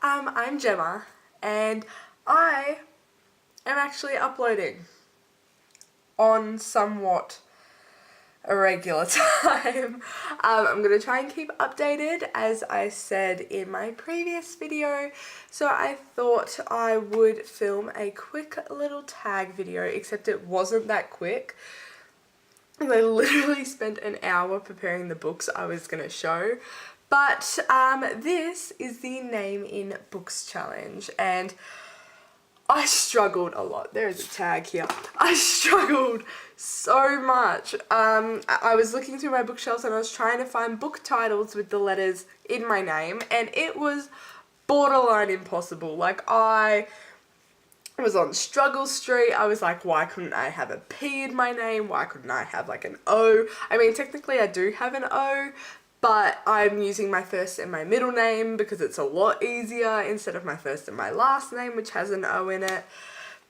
I'm Gemma, and I am actually uploading on somewhat a regular time. I'm going to try and keep updated, as I said in my previous video, so I thought I would film a quick little tag video, except it wasn't that quick. I literally spent an hour preparing the books I was going to show. But this is the Name in Books challenge, and I struggled a lot. There is a tag here. I struggled so much. I was looking through my bookshelves and I was trying to find book titles with the letters in my name, and it was borderline impossible. Like, I was on Struggle Street. I was like, why couldn't I have a P in my name? Why couldn't I have like an O? I mean, technically I do have an O, but I'm using my first and my middle name because it's a lot easier instead of my first and my last name, which has an O in it.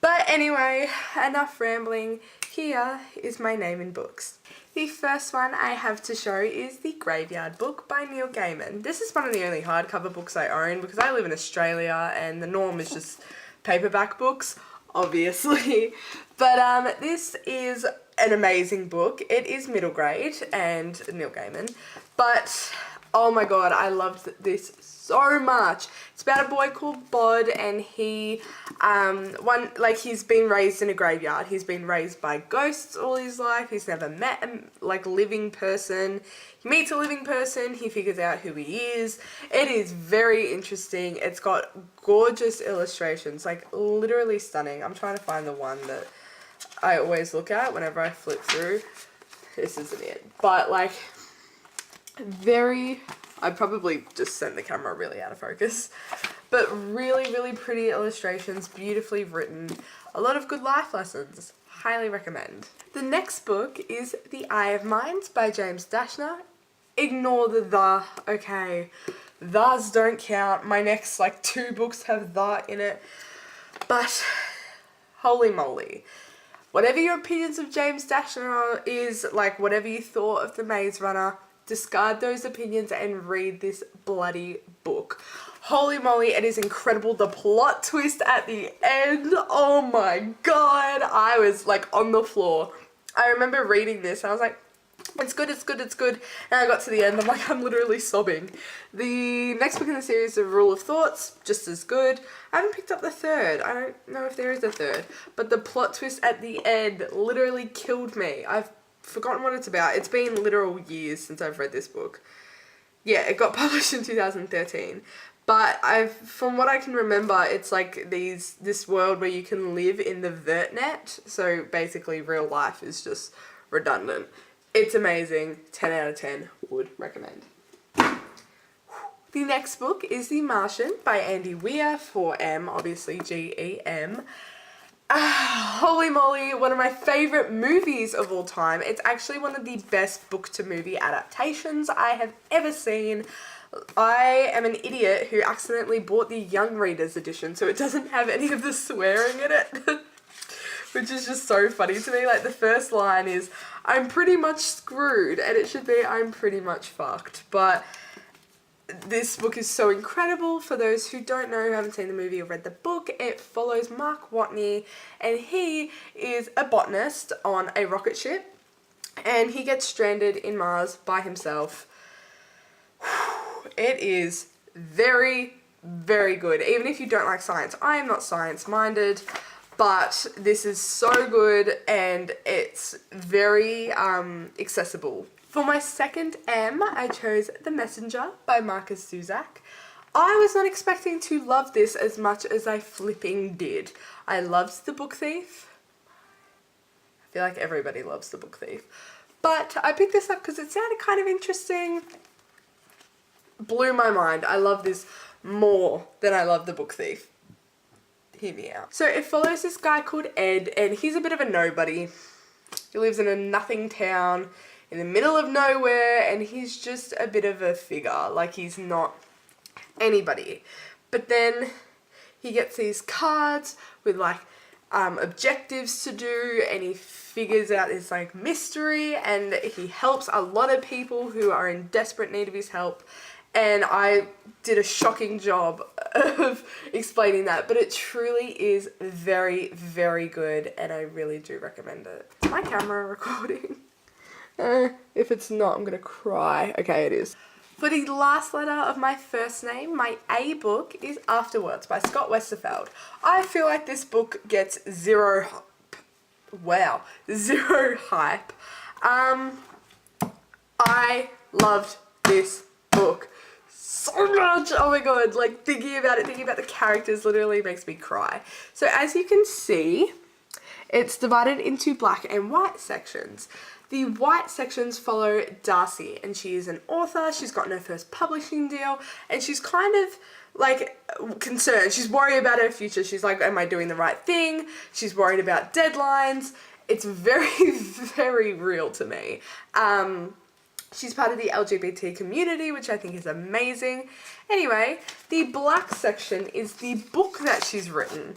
But anyway, enough rambling. Here is my Name in Books. The first one I have to show is The Graveyard Book by Neil Gaiman. This is one of the only hardcover books I own because I live in Australia and the norm is just paperback books, obviously. But this is an amazing book. It is middle grade and Neil Gaiman, but oh my god, I loved this so much. It's about a boy called Bod, and he he's been raised in a graveyard. He's been raised by ghosts all his life. He's never met a living person. He meets a living person, he figures out who he is. It is very interesting. It's got gorgeous illustrations, like literally stunning. I'm trying to find the one that I always look at whenever I flip through. This isn't it, but like I probably just sent the camera really out of focus, but really pretty illustrations, beautifully written, a lot of good life lessons. Highly recommend. The next book is The Eye of Minds by James Dashner. Ignore the, okay? Thus don't count. My next like 2 books have the in it, but holy moly. Whatever your opinions of James Dashner is, like whatever you thought of The Maze Runner, discard those opinions and read this bloody book. Holy moly, it is incredible. The plot twist at the end, oh my god, I was like on the floor. I remember reading this, I was like, it's good, it's good, it's good. And I got to the end, I'm literally sobbing. The next book in the series is Rule of Thoughts, just as good. I haven't picked up the third. I don't know if there is a third. But the plot twist at the end literally killed me. I've forgotten what it's about. It's been literal years since I've read this book. Yeah, it got published in 2013. But from what I can remember, it's like this world where you can live in the Vertnet. So basically real life is just redundant. It's amazing. 10 out of 10. Would recommend. The next book is The Martian by Andy Weir, 4M, obviously G-E-M. Holy moly, one of my favourite movies of all time. It's actually one of the best book-to-movie adaptations I have ever seen. I am an idiot who accidentally bought the Young Readers edition, so it doesn't have any of the swearing in it. Which is just so funny to me. Like, the first line is, I'm pretty much screwed, and it should be, I'm pretty much fucked. But this book is so incredible. For those who don't know, who haven't seen the movie or read the book, it follows Mark Watney, and he is a botanist on a rocket ship, and he gets stranded in Mars by himself. It is very good, even if you don't like science. I am not science-minded, but this is so good, and it's very accessible. For my second M, I chose The Messenger by Marcus Zusak. I was not expecting to love this as much as I flipping did. I loved The Book Thief. I feel like everybody loves The Book Thief. But I picked this up because it sounded kind of interesting. Blew my mind. I love this more than I love The Book Thief. Hear me out. So it follows this guy called Ed, and he's a bit of a nobody. He lives in a nothing town in the middle of nowhere, and he's just a bit of a figure. Like, he's not anybody. But then he gets these cards with like objectives to do, and he figures out this like mystery, and he helps a lot of people who are in desperate need of his help. And I did a shocking job of explaining that, but it truly is very, very good, and I really do recommend it. Is my camera recording? If it's not, I'm gonna cry. Okay, it is. For the last letter of my first name, my A book is Afterwards by Scott Westerfeld. I feel like this book gets zero hype. I loved this book so much. Oh my god, like thinking about the characters literally makes me cry. So as you can see, it's divided into black and white sections. The white sections follow Darcy, and she is an author. She's gotten her first publishing deal, and she's kind of like concerned. She's worried about her future. She's like, am I doing the right thing? She's worried about deadlines. It's very, very real to me. She's part of the LGBT community, which I think is amazing. Anyway, the black section is the book that she's written.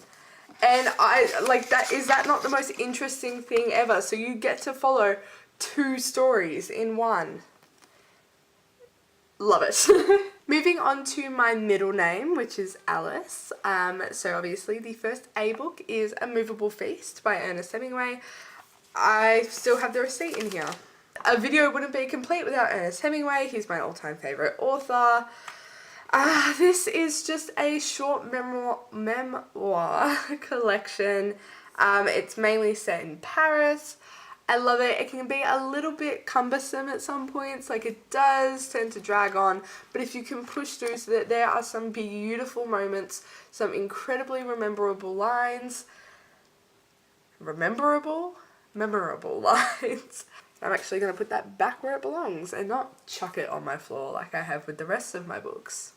And I like that. Is that not the most interesting thing ever? So you get to follow 2 stories in one. Love it. Moving on to my middle name, which is Alice. So obviously the first A book is A Movable Feast by Ernest Hemingway. I still have the receipt in here. A video wouldn't be complete without Ernest Hemingway. He's my all-time favorite author. This is just a short memoir collection. It's mainly set in Paris. I love it. It can be a little bit cumbersome at some points, like it does tend to drag on, but if you can push through, so that there are some beautiful moments, some incredibly memorable lines. Memorable lines. I'm actually going to put that back where it belongs and not chuck it on my floor like I have with the rest of my books.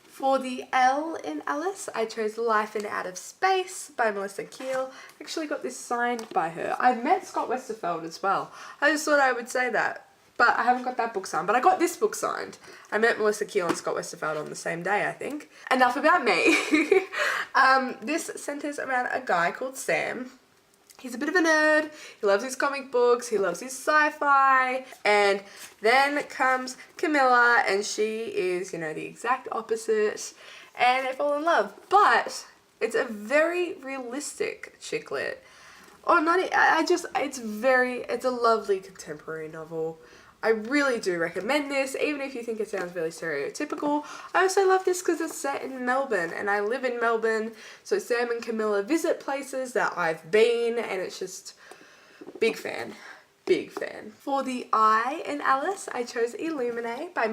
For the L in Alice, I chose Life in Outer Space by Melissa Keel. I actually got this signed by her. I've met Scott Westerfeld as well. I just thought I would say that, but I haven't got that book signed, but I got this book signed. I met Melissa Keel and Scott Westerfeld on the same day, I think. Enough about me. This centers around a guy called Sam. He's a bit of a nerd, he loves his comic books, he loves his sci-fi, and then comes Camilla, and she is, you know, the exact opposite, and they fall in love. But it's a very realistic chick lit. Or not, it's a lovely contemporary novel. I really do recommend this, even if you think it sounds really stereotypical. I also love this because it's set in Melbourne, and I live in Melbourne, so Sam and Camilla visit places that I've been, and it's just big fan. Big fan. For the I in Alice, I chose Illuminae by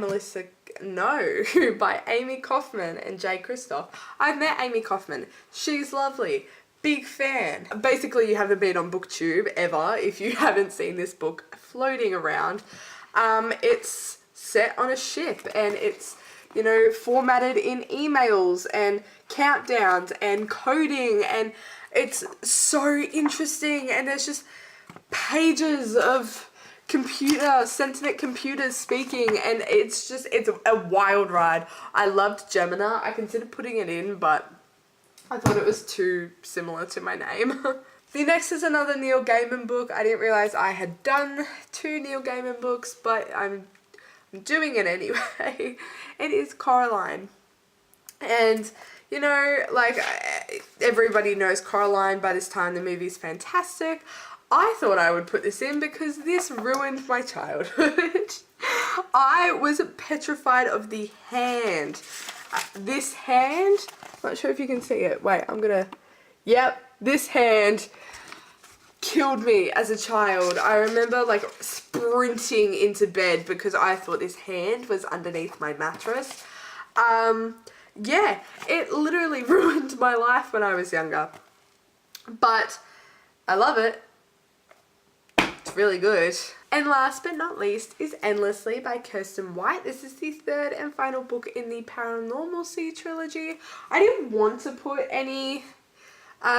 by Amy Kaufman and Jay Kristoff. I've met Amy Kaufman. She's lovely. Big fan. Basically, you haven't been on BookTube ever if you haven't seen this book floating around. It's set on a ship, and it's, you know, formatted in emails and countdowns and coding, and it's so interesting, and there's just pages of sentient computers speaking, and it's a wild ride. I loved Gemina. I considered putting it in, but I thought it was too similar to my name. The next is another Neil Gaiman book. I didn't realise I had done 2 Neil Gaiman books, but I'm doing it anyway. It is Coraline. And, you know, like, everybody knows Coraline by this time. The movie's fantastic. I thought I would put this in because this ruined my childhood. I was petrified of the hand. This hand, not sure if you can see it. Wait, yep, this hand killed me as a child. I remember like sprinting into bed because I thought this hand was underneath my mattress. Yeah, it literally ruined my life when I was younger. But I love it. It's really good. And last but not least is Endlessly by Kirsten White. This is the 3rd and final book in the Paranormalcy trilogy. I didn't want to put any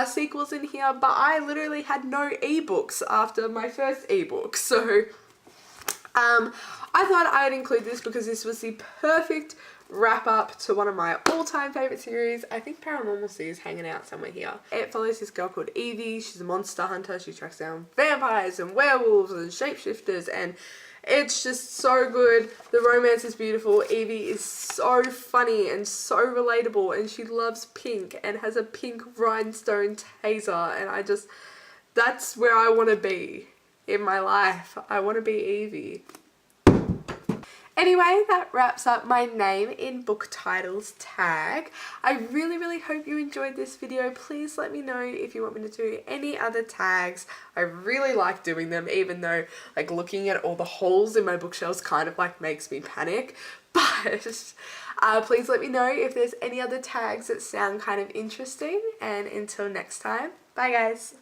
sequels in here, but I literally had no ebooks after my first ebook, so I thought I would include this because this was the perfect wrap up to one of my all-time favorite series. I think Paranormalcy is hanging out somewhere here. It follows this girl called Evie. She's a monster hunter. She tracks down vampires and werewolves and shapeshifters, and It's just so good. The romance is beautiful. Evie is so funny and so relatable, and she loves pink and has a pink rhinestone taser, and that's where I want to be in my life. I want to be Evie. Anyway, that wraps up my name in book titles tag. I really hope you enjoyed this video. Please let me know if you want me to do any other tags. I really like doing them, even though like looking at all the holes in my bookshelves kind of like makes me panic. But please let me know if there's any other tags that sound kind of interesting. And until next time, bye guys.